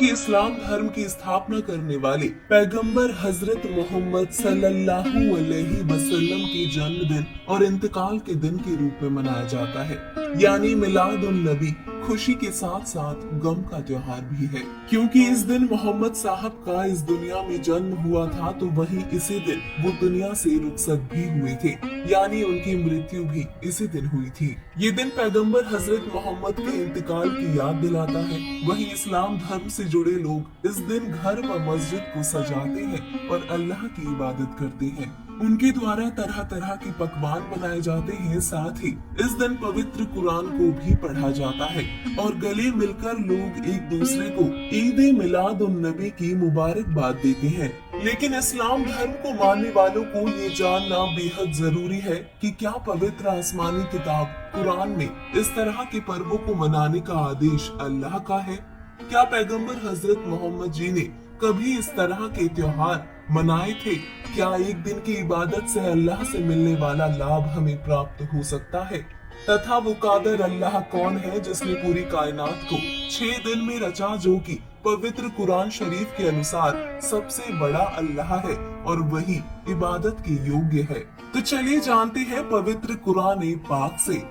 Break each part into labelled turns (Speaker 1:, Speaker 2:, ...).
Speaker 1: क्योंकि इस्लाम धर्म की स्थापना करने वाले पैगंबर हजरत मोहम्मद सल्लल्लाहु अलैहि वसल्लम के जन्मदिन और इंतकाल के दिन के रूप में मनाया जाता है, यानी मिलाद उन नबी। खुशी के साथ साथ गम का त्योहार भी है, क्योंकि इस दिन मोहम्मद साहब का इस दुनिया में जन्म हुआ था, तो वहीं इसी दिन वो दुनिया से रुखसत भी हुए थे, यानी उनकी मृत्यु भी इसी दिन हुई थी। ये दिन पैगंबर हजरत मोहम्मद के इंतकाल की याद दिलाता है। वहीं इस्लाम धर्म से जुड़े लोग इस दिन घर व मस्जिद को सजाते हैं और अल्लाह की इबादत करते हैं। उनके द्वारा तरह तरह के पकवान बनाए जाते हैं। साथ ही इस दिन पवित्र कुरान को भी पढ़ा जाता है और गले मिलकर लोग एक दूसरे को ईद मिलाद उन नबी की मुबारकबाद देते हैं। लेकिन इस्लाम धर्म को मानने वालों को ये जानना बेहद जरूरी है कि क्या पवित्र आसमानी किताब कुरान में इस तरह के पर्वों को मनाने का आदेश अल्लाह का है? क्या पैगंबर हजरत मोहम्मद जी ने कभी इस तरह के त्योहार मनाए थे? क्या एक दिन की इबादत से अल्लाह से मिलने वाला लाभ हमें प्राप्त हो सकता है? तथा वो कादर अल्लाह कौन है जिसने पूरी कायनात को 6 दिन में रचा, जो कि पवित्र कुरान शरीफ के अनुसार सबसे बड़ा अल्लाह है और वही इबादत के योग्य है। तो चलिए जानते हैं पवित्र कुरान पाक से।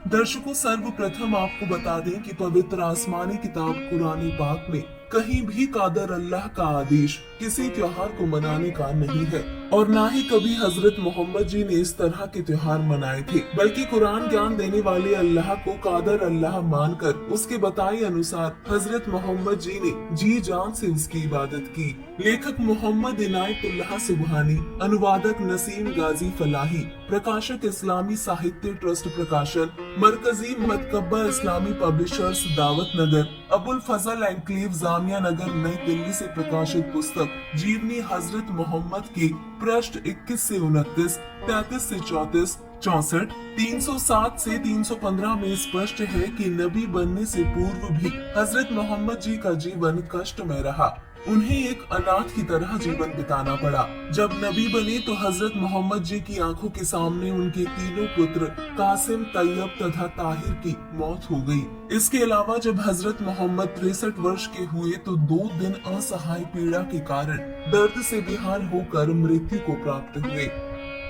Speaker 1: दर्शकों, सर्वप्रथम आपको बता दें कि पवित्र आसमानी किताब कुरान पाक में कहीं भी कादर अल्लाह का आदेश किसी त्योहार को मनाने का नहीं है और ना ही कभी हजरत मोहम्मद जी ने इस तरह के त्योहार मनाए थे, बल्कि कुरान ज्ञान देने वाले अल्लाह को कादर अल्लाह मानकर उसके बताए अनुसार हजरत मोहम्मद जी ने जी जान से उसकी इबादत की। लेखक मोहम्मद इनायतुल्लाह सुबहानी, अनुवादक नसीम गाजी फलाही, प्रकाशक इस्लामी साहित्य ट्रस्ट प्रकाशन, मरकजी मतकब्बा इस्लामी पब्लिशर्स दावत नगर, अबुल फजल एनक्लेव जामिया नगर नई दिल्ली से प्रकाशित पुस्तक जीवनी हजरत मोहम्मद की पृष्ठ 21 से 29, 33 से 34, 64, 307 से 315 में स्पष्ट है कि नबी बनने से पूर्व भी हजरत मोहम्मद जी का जीवन कष्ट में रहा। उन्हें एक अनाथ की तरह जीवन बिताना पड़ा। जब नबी बने तो हजरत मोहम्मद जी की आंखों के सामने उनके तीनों पुत्र कासिम, तैयब तथा ताहिर की मौत हो गई। इसके अलावा जब हजरत मोहम्मद 63 वर्ष के हुए तो 2 दिन असहाय पीड़ा के कारण दर्द से बेहाल होकर मृत्यु को प्राप्त हुए।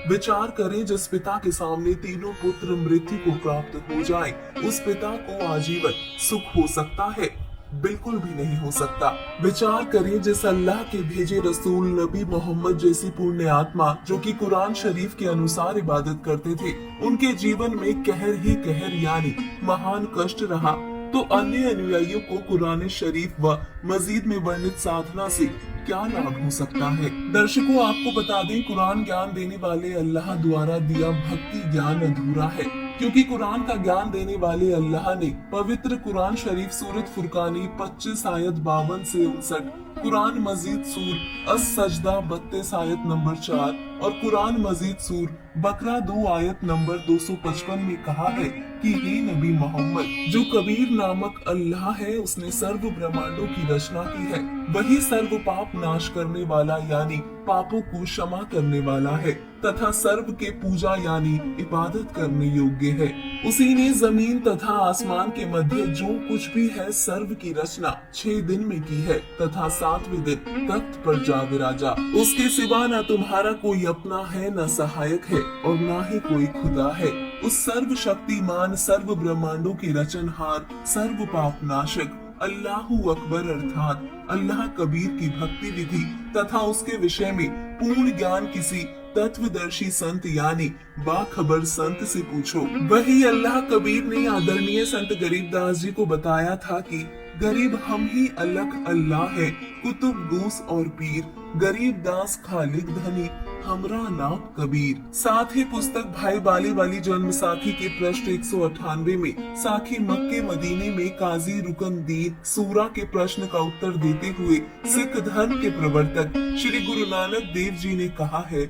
Speaker 1: विचार करें, जिस पिता के सामने तीनों पुत्र मृत्यु को प्राप्त हो जाए, उस पिता को आजीवन सुख हो सकता है? बिल्कुल भी नहीं हो सकता। विचार करें, जिस अल्लाह के भेजे रसूल नबी मोहम्मद जैसी पुण्य आत्मा जो कि कुरान शरीफ के अनुसार इबादत करते थे, उनके जीवन में कहर ही कहर यानी महान कष्ट रहा, तो अन्य अनुयायियों को कुरान शरीफ व मजीद में वर्णित साधना से क्या लाभ हो सकता है? दर्शकों, आपको बता दें, कुरान ज्ञान देने वाले अल्लाह द्वारा दिया भक्ति ज्ञान अधूरा है, क्योंकि कुरान का ज्ञान देने वाले अल्लाह ने पवित्र कुरान शरीफ सूरत फुरकानी 25 आयत 52 से 59, कुरान मजीद सूर अस-सजदा 32 आयत नंबर 4 और कुरान मजीद सूर बकरा 2 आयत नंबर 255 में कहा है कि हे नबी मोहम्मद, जो कबीर नामक अल्लाह है, उसने सर्व ब्रह्मांडों की रचना की है। वही सर्व पाप नाश करने वाला यानी पापों को क्षमा करने वाला है तथा सर्व के पूजा यानी इबादत करने योग्य है। उसी ने जमीन तथा आसमान के मध्य जो कुछ भी है सर्व की रचना 6 दिन में की है तथा 7वें दिन तख्त पर जा विराजा। उसके सिवा न तुम्हारा कोई अपना है, न सहायक है और न ही कोई खुदा है। उस सर्व शक्तिमान, सर्व ब्रह्मांडों के रचनहार, सर्व पाप नाशक अल्लाहु अकबर अर्थात अल्लाह कबीर की भक्ति विधि तथा उसके विषय में पूर्ण ज्ञान किसी तत्वदर्शी संत यानी बाखबर संत से पूछो। वही अल्लाह कबीर ने आदरणीय संत गरीबदास जी को बताया था कि गरीब हम ही अलग अल्लाह है, कुतुब गूस और पीर, गरीब दास खालिक धनी हमरा नाम कबीर। साथ ही पुस्तक भाई बाली वाली जन्म साखी के पृष्ठ 198 में साखी मक्के मदीने में काजी रुकन दीन सूरा के प्रश्न का उत्तर देते हुए सिख धर्म के प्रवर्तक श्री गुरु नानक देव जी ने कहा है,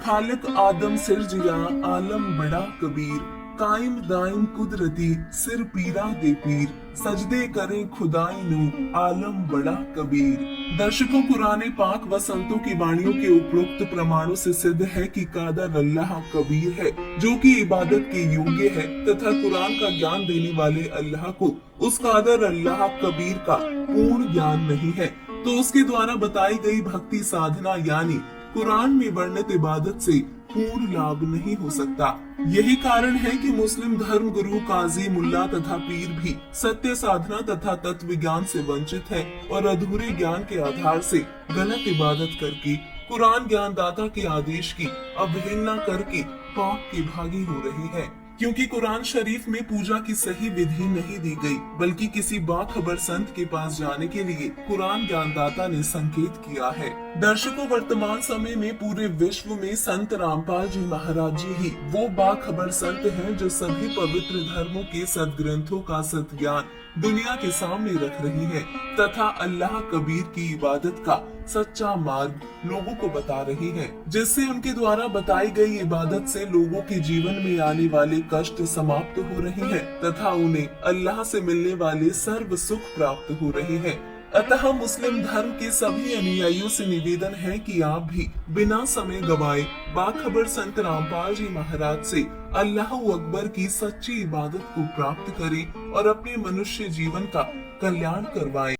Speaker 1: खालिक आदम सिरजिया आलम बड़ा कबीर, कायम दायम कुदरती सिर पीरा दे पीर सजदे करें खुदाई नू आलम बड़ा कबीर। दर्शकों, कुरान पाक व संतों की वाणियों के उपरोक्त प्रमाणों से सिद्ध है कि कादर अल्लाह कबीर है, जो कि इबादत के योग्य है, तथा कुरान का ज्ञान देने वाले अल्लाह को उस कादर अल्लाह कबीर का पूर्ण ज्ञान नहीं है, तो उसके द्वारा बताई गई भक्ति साधना यानी कुरान में वर्णित इबादत से पूर्ण लाभ नहीं हो सकता। यही कारण है कि मुस्लिम धर्म गुरु, काजी, मुल्ला तथा पीर भी सत्य साधना तथा तत्व ज्ञान से वंचित है और अधूरे ज्ञान के आधार से गलत इबादत करके कुरान ज्ञानदाता के आदेश की अवहेलना करके पाप की भागी हो रही है। क्योंकि कुरान शरीफ में पूजा की सही विधि नहीं दी गई, बल्कि किसी बाखबर संत के पास जाने के लिए कुरान ज्ञानदाता ने संकेत किया है। दर्शकों, वर्तमान समय में पूरे विश्व में संत रामपाल जी महाराज जी ही वो बाखबर संत हैं जो सभी पवित्र धर्मों के सदग्रंथों का सत्ज्ञान दुनिया के सामने रख रही है तथा अल्लाह कबीर की इबादत का सच्चा मार्ग लोगों को बता रही है, जिससे उनके द्वारा बताई गई इबादत से लोगों के जीवन में आने वाले कष्ट समाप्त हो रहे हैं तथा उन्हें अल्लाह से मिलने वाले सर्व सुख प्राप्त हो रहे हैं। अतः मुस्लिम धर्म के सभी अनुयायियों से निवेदन है कि आप भी बिना समय गवाए बाखबर संत रामपाल जी महाराज से अल्लाह अकबर की सच्ची इबादत को प्राप्त करें और अपने मनुष्य जीवन का कल्याण करवाएं।